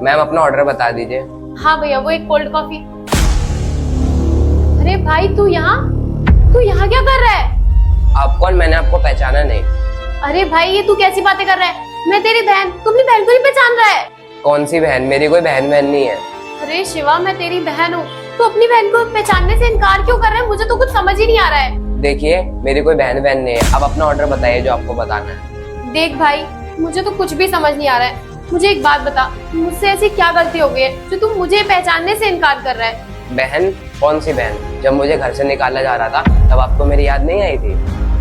Ma'am अपना order बता दीजिए। हाँ भैया, वो एक कोल्ड कॉफी। अरे भाई तू यहाँ क्या कर रहा है? आप कौन? मैंने आपको पहचाना नहीं। अरे भाई ये तू कैसी बातें कर रहा है? मैं तेरी बहन, तू अपनी बहन को नहीं पहचान रहा है? कौन सी बहन? मेरी कोई बहन नहीं है। अरे शिवा, मैं तेरी बहन हूँ। तू अपनी बहन को पहचानने से इनकार क्यों कर रहा है? मुझे तो कुछ समझ ही नहीं आ रहा है। देखिए, मेरी कोई बहन नहीं है। अब अपना ऑर्डर बताइए जो आपको बताना है। देख भाई, मुझे तो कुछ भी समझ नहीं आ रहा है। मुझे एक बात बता, मुझसे ऐसी क्या गलती हो गई है जो तू मुझे पहचानने से इनकार कर रहा है? बहन? कौन सी बहन? जब मुझे घर से निकाला जा रहा था तब आपको मेरी याद नहीं आई थी?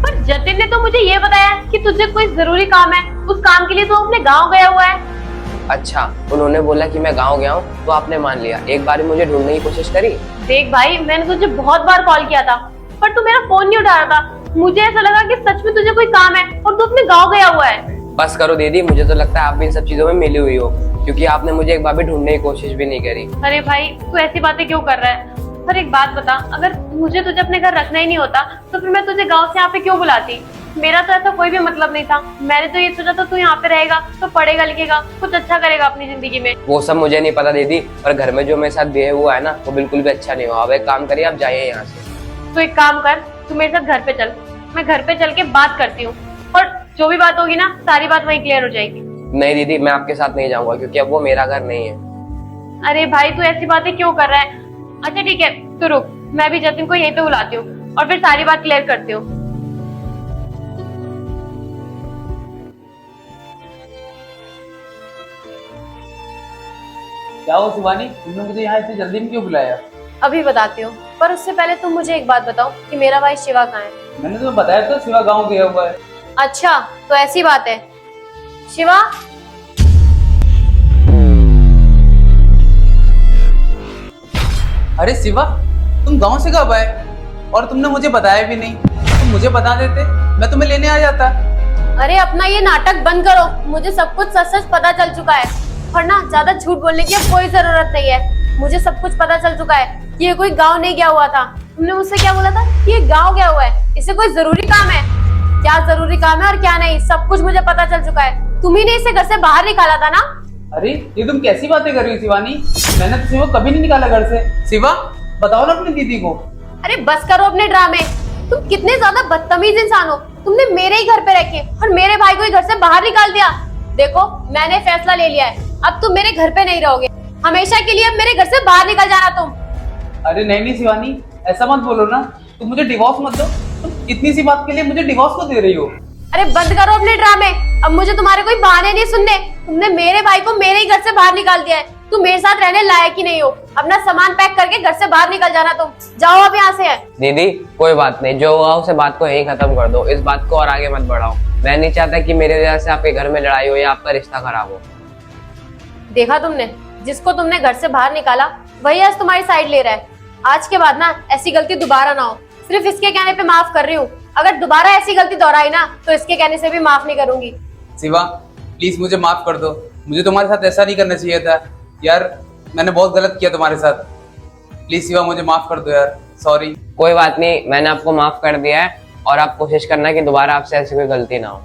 पर जतिन ने तो मुझे ये बताया कि तुझे कोई जरूरी काम है, उस काम के लिए तू अपने गाँव गया हुआ है। अच्छा, उन्होंने बोला कि मैं गाँव गया हूँ तो आपने मान लिया। एक बार मुझे ढूंढने की कोशिश करी? देख भाई, मैंने तुझे बहुत बार कॉल किया था पर तू मेरा फोन नहीं उठा रहा था। मुझे ऐसा लगा कि सच में तुझे कोई काम है और तू अपने गाँव गया हुआ है। बस करो दीदी, मुझे तो लगता है आप भी इन सब चीजों में मिली हुई हो, क्योंकि आपने मुझे एक बार भी ढूंढने की कोशिश भी नहीं करी। अरे भाई, तू ऐसी बातें क्यों कर रहा है? पर एक बात बता, अगर मुझे तुझे अपने घर रखना ही नहीं होता तो फिर मैं तुझे गांव से यहाँ पे क्यों बुलाती? मेरा तो ऐसा कोई भी मतलब नहीं था। मैंने तो ये सोचा था तू यहाँ पे रहेगा तो पढ़ेगा लिखेगा, कुछ अच्छा करेगा अपनी जिंदगी में। वो सब मुझे नहीं पता दीदी, पर घर में जो मेरे साथ बिहेव हुआ है ना, वो बिल्कुल भी अच्छा नहीं हुआ। अब एक काम करिए, आप जाइए यहाँ से। तो एक काम कर, तू मेरे साथ घर पे चल। मैं घर पे चल के बात करती हूँ और जो भी बात होगी ना, सारी बात वहीं क्लियर हो जाएगी। नहीं दीदी, मैं आपके साथ नहीं जाऊंगा, क्योंकि अब वो मेरा घर नहीं है। अरे भाई, तू ऐसी बातें क्यों कर रहा है? अच्छा ठीक है, तो रुक, मैं भी जतिन को यहीं पे बुलाती हूँ और फिर सारी बात क्लियर करती हूँ। क्या हो शिवानी, तुमने मुझे यहाँ इतनी जल्दी में क्यों बुलाया? अभी बताती हूँ, पर उससे पहले तुम मुझे एक बात बताओ कि मेरा भाई शिवा कहाँ है? मैंने तुम्हें बताया तो शिवा गाँव गया हुआ है। अच्छा, तो ऐसी बात है। शिवा, अरे शिवा, तुम गाँव से कब आए? और तुमने मुझे बताया भी नहीं। तुम मुझे बता देते, मैं तुम्हें लेने आ जाता। अरे अपना ये नाटक बंद करो। मुझे सब कुछ सच सच पता चल चुका है और ना ज्यादा झूठ बोलने की अब कोई जरूरत नहीं है। मुझे सब कुछ पता चल चुका है कि ये कोई गांव नहीं गया हुआ था। तुमने मुझसे क्या बोला था कि ये गांव गया हुआ है, इसे कोई जरूरी काम है। क्या जरूरी काम है और क्या नहीं, सब कुछ मुझे पता चल चुका है। तुम ही ने इसे घर से बाहर निकाला था ना? अरे ये तुम कैसी बातें कर रही हो शिवानी? मैंने तो शिवा कभी नहीं निकाला घर से। शिवा, बताओ ना अपनी दीदी को। अरे बस करो अपने ड्रामे। तुम कितने ज्यादा बदतमीज इंसान हो। तुमने मेरे ही घर पे रह के और मेरे भाई को ही घर से बाहर निकाल दिया। देखो, मैंने फैसला ले लिया है, अब तुम मेरे घर पे नहीं रहोगे। हमेशा के लिए अब मेरे घर से बाहर निकल जाना तुम। अरे नहीं नहीं शिवानी, ऐसा मत बोलो ना। तुम मुझे डिवोर्स मत दो। तुम इतनी सी बात के लिए मुझे डिवोर्स को दे रही हो? अरे बंद करो अपने ड्रामे। अब मुझे तुम्हारे कोई बहाने नहीं सुनने। तुमने मेरे भाई को मेरे ही घर से बाहर निकाल दिया है। तुम मेरे साथ रहने लायक ही नहीं हो। अपना सामान पैक करके घर से बाहर निकल जाना तुम। जाओ अब यहाँ से। दीदी कोई बात नहीं, जो हुआ उसे बात को यहीं खत्म कर दो। इस बात को और आगे मत बढ़ाओ। मैं नहीं चाहता कि मेरे वजह से आपके घर में लड़ाई हो या आपका रिश्ता खराब हो। देखा तुमने, जिसको तुमने घर से बाहर निकाला वही आज तुम्हारी साइड ले रहा है। आज के बाद ना ऐसी गलती दोबारा ना हो। सिर्फ इसके कहने पे माफ कर रही हूँ। अगर दोबारा ऐसी गलती दोहराई ना तो इसके कहने से भी माफ नहीं करूंगी। शिवा प्लीज मुझे माफ कर दो। मुझे तुम्हारे साथ ऐसा नहीं करना चाहिए था यार। मैंने बहुत गलत किया तुम्हारे साथ। प्लीज शिवा मुझे माफ कर दो यार, सॉरी। कोई बात नहीं, मैंने आपको माफ कर दिया है और आप कोशिश करना कि दोबारा आपसे ऐसी कोई गलती ना हो।